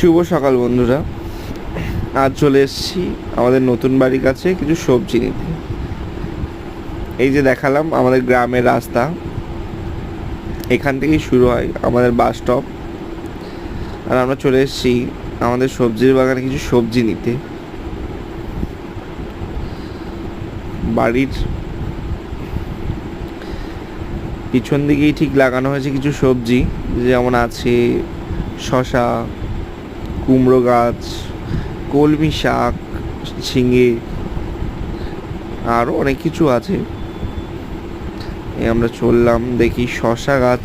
শুভ সকাল বন্ধুরা। আজ চলে এসেছি আমাদের নতুন বাড়ির কাছে কিছু সবজি নিতে। এই যে দেখালাম আমাদের গ্রামের রাস্তা, এখান থেকেই শুরু হয় আমাদের বাস স্টপ। আর আমরা চলে এসেছি আমাদের সবজির বাগানে কিছু সবজি নিতে। বাড়ির পিছন দিকেই ঠিক লাগানো হয়েছে কিছু সবজি, যেমন আছে শশা, কুমড়ো গাছ, কলমি শাক, ঝিঙে, আরও অনেক কিছু আছে। আমরা চললাম, দেখি শশা গাছ